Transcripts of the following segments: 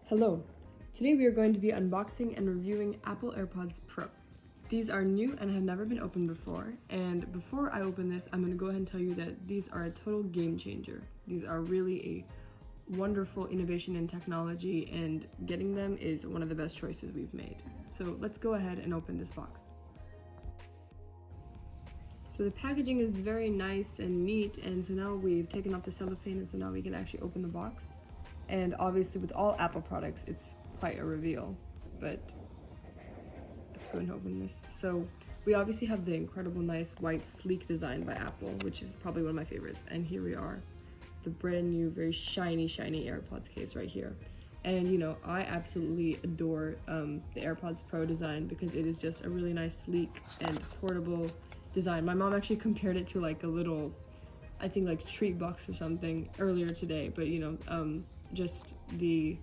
Hello, today we are going to be unboxing and reviewing Apple AirPods Pro. These are new and have never been opened before, and before I open this, I'm going to go ahead and tell you that these are a total game changer. These are really a wonderful innovation in technology, and getting them is one of the best choices we've made. So let's go ahead and open this box. So the packaging is very nice and neat, and so now we've taken off the cellophane, and so now we can actually open the box. And obviously with all Apple products, it's quite a reveal, but let's go and open this. So we obviously have the incredible nice white sleek design by Apple, which is probably one of my favorites. And here we are, the brand new, very shiny AirPods case right here. And you know, I absolutely adore the AirPods Pro design because it is just a really nice, sleek and portable design. My mom actually compared it to like a little, I think like treat box or something earlier today, but you know, just the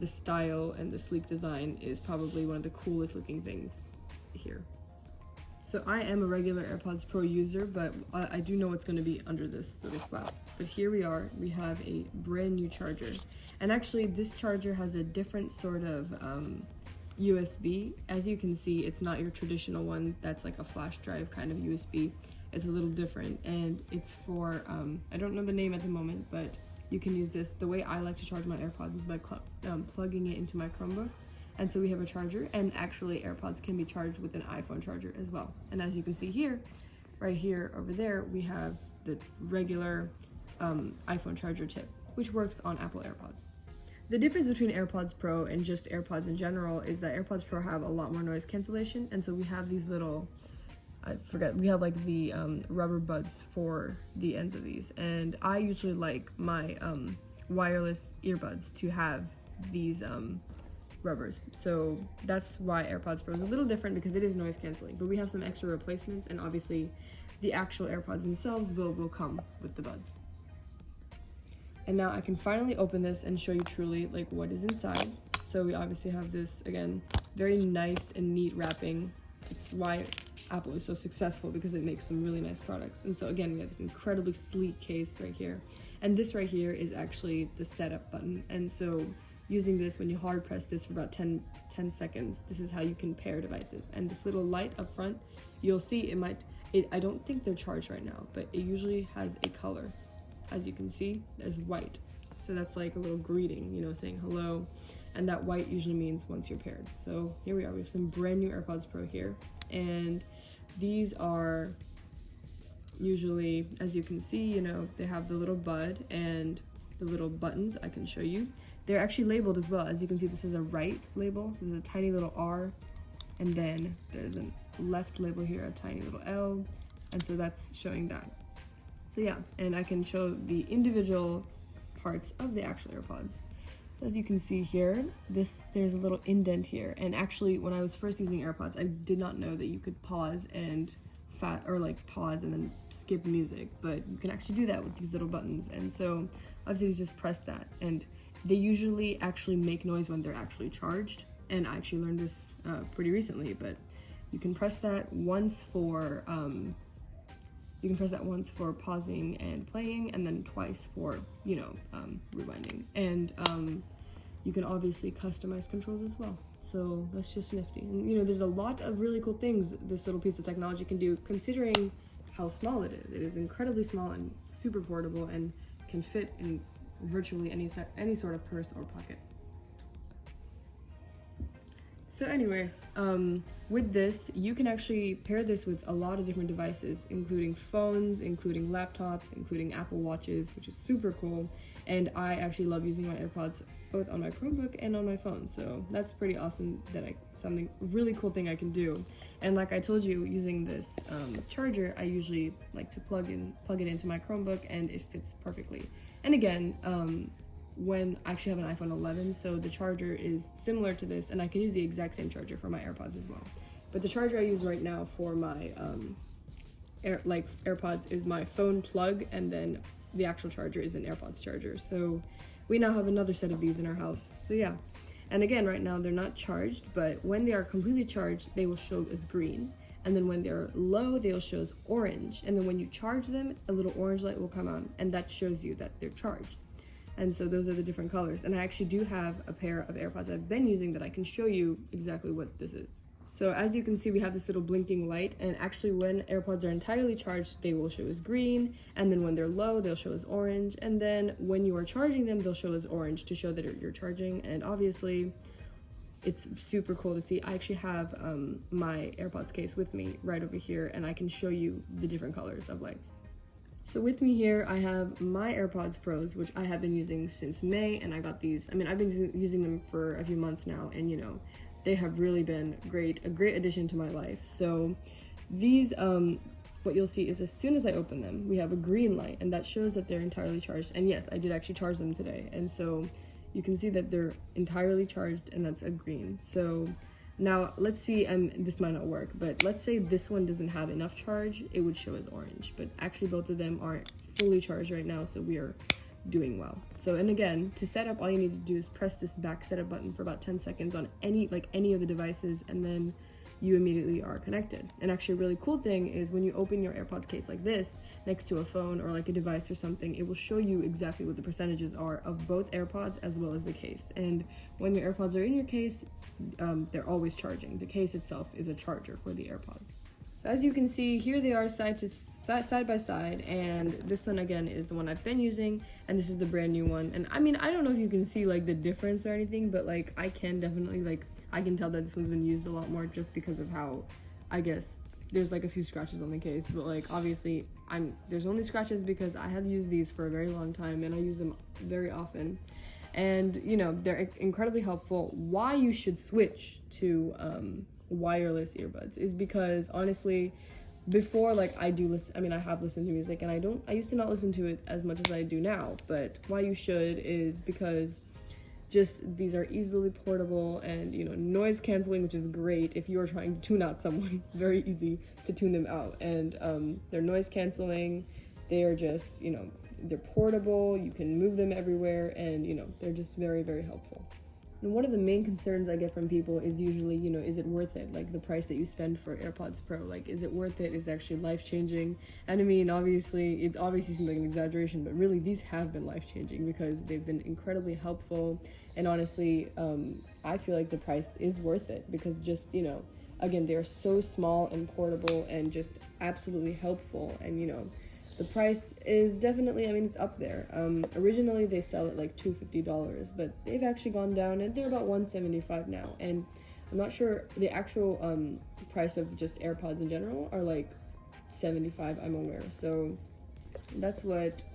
style and the sleek design is probably one of the coolest looking things here. So I am a regular AirPods Pro user, but I do know what's going to be under this little flap. But here we are, we have a brand new charger. And actually this charger has a different sort of USB. As you can see, it's not your traditional one that's like a flash drive kind of USB. It's a little different, and it's for, I don't know the name at the moment, but you can use this. The way I like to charge my AirPods is by plugging it into my Chromebook. And so we have a charger, and actually AirPods can be charged with an iPhone charger as well. And as you can see here, right here over there, we have the regular iPhone charger tip, which works on Apple AirPods. The difference between AirPods Pro and just AirPods in general is that AirPods Pro have a lot more noise cancellation, and so we have these little, we have like the rubber buds for the ends of these, and I usually like my wireless earbuds to have these rubbers, so that's why AirPods Pro is a little different, because it is noise canceling, but we have some extra replacements, and obviously the actual AirPods themselves will come with the buds. And now I can finally open this and show you truly like what is inside. So we obviously have this, again, very nice and neat wrapping. It's why Apple is so successful, because it makes some really nice products. And so again, we have this incredibly sleek case right here. And this right here is actually the setup button. And so using this, when you hard press this for about 10 seconds, this is how you can pair devices. And this little light up front, you'll see I don't think they're charged right now, but it usually has a color. As you can see, there's white. So that's like a little greeting, you know, saying hello. And that white usually means once you're paired. So here we are, we have some brand new AirPods Pro here. And these are usually, as you can see, you know, they have the little bud and the little buttons. I can show you. They're actually labeled as well. As you can see, this is a right label. There's a tiny little R. And then there's a left label here, a tiny little L. And so that's showing that. So yeah, and I can show the individual parts of the actual AirPods. So as you can see here, there's a little indent here. And actually, when I was first using AirPods, I did not know that you could pause and pause and then skip music, but you can actually do that with these little buttons. And so obviously you just press that, and they usually actually make noise when they're actually charged. And I actually learned this pretty recently, but you can press that once for pausing and playing, and then twice for, you know, rewinding. And you can obviously customize controls as well. So that's just nifty. And you know, there's a lot of really cool things this little piece of technology can do, considering how small it is. It is incredibly small and super portable, and can fit in virtually any sort of purse or pocket. So anyway, with this, you can actually pair this with a lot of different devices, including phones, including laptops, including Apple Watches, which is super cool. And I actually love using my AirPods both on my Chromebook and on my phone. So that's pretty awesome, that something really cool thing I can do. And like I told you, using this charger, I usually like to plug it into my Chromebook, and it fits perfectly. And again, when I actually have an iPhone 11, so the charger is similar to this, and I can use the exact same charger for my AirPods as well. But the charger I use right now for my AirPods is my phone plug, and then the actual charger is an AirPods charger. So we now have another set of these in our house. So yeah, and again, right now they're not charged, but when they are completely charged, they will show as green. And then when they're low, they'll show as orange. And then when you charge them, a little orange light will come on, and that shows you that they're charged. And so those are the different colors. And I actually do have a pair of AirPods I've been using that I can show you exactly what this is. So as you can see, we have this little blinking light, and actually when AirPods are entirely charged, they will show as green, and then when they're low, they'll show as orange, and then when you are charging them, they'll show as orange to show that you're charging. And obviously, it's super cool to see. I actually have my AirPods case with me right over here, and I can show you the different colors of lights. So with me here, I have my AirPods Pros, which I have been using since May, and I got these, I mean, I've been using them for a few months now, and you know, they have really been a great addition to my life. So these, what you'll see is as soon as I open them, we have a green light, and that shows that they're entirely charged. And yes, I did actually charge them today, and so you can see that they're entirely charged, and that's a green. So now let's see, this might not work, but let's say this one doesn't have enough charge, it would show as orange. But actually both of them aren't fully charged right now, so we are doing well. So, and again, to set up, all you need to do is press this back setup button for about 10 seconds on any of the devices, and then you immediately are connected. And actually a really cool thing is when you open your AirPods case like this next to a phone or like a device or something, it will show you exactly what the percentages are of both AirPods as well as the case. And when your AirPods are in your case, they're always charging. The case itself is a charger for the AirPods. So as you can see, here they are side by side, and this one again is the one I've been using, and this is the brand new one. And I mean, I don't know if you can see like the difference or anything, but like I can definitely, like, I can tell that this one's been used a lot more just because of how, I guess, there's like a few scratches on the case, but like obviously there's only scratches because I have used these for a very long time and I use them very often. And you know, they're incredibly helpful. Why you should switch to wireless earbuds is because honestly, before, like, I have listened to music, and I used to not listen to it as much as I do now, but why you should is because just these are easily portable and, you know, noise canceling, which is great if you're trying to tune out someone. Very easy to tune them out. And they're noise canceling. They are just, you know, they're portable, you can move them everywhere, and, you know, they're just very, very helpful. And one of the main concerns I get from people is usually, you know, is it worth it? Like the price that you spend for AirPods Pro, like, is it worth it? Is it actually life-changing? And I mean, obviously, it obviously seems like an exaggeration, but really these have been life-changing because they've been incredibly helpful. And honestly, I feel like the price is worth it because just, you know, again, they're so small and portable and just absolutely helpful. And, you know, the price is definitely, I mean, it's up there. Originally they sell at like $250, but they've actually gone down and they're about $175 now. And I'm not sure the actual price of just AirPods in general are like $75, I'm aware. So that's what,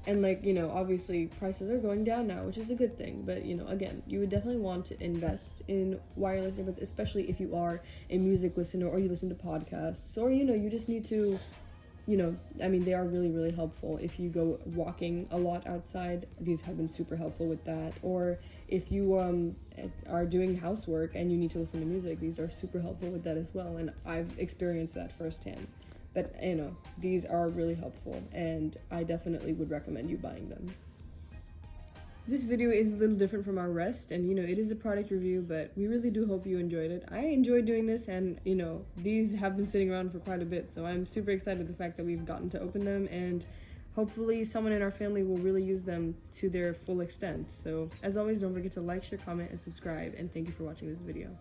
and like, you know, obviously prices are going down now, which is a good thing. But, you know, again, you would definitely want to invest in wireless earbuds, especially if you are a music listener or you listen to podcasts, or, you know, you just need to, you know, I mean, they are really, really helpful if you go walking a lot outside. These have been super helpful with that. Or if you are doing housework and you need to listen to music, these are super helpful with that as well. And I've experienced that firsthand. But, you know, these are really helpful, and I definitely would recommend you buying them. This video is a little different from our rest, and, you know, it is a product review, but we really do hope you enjoyed it. I enjoyed doing this, and, you know, these have been sitting around for quite a bit, so I'm super excited the fact that we've gotten to open them, and hopefully someone in our family will really use them to their full extent. So, as always, don't forget to like, share, comment, and subscribe, and thank you for watching this video.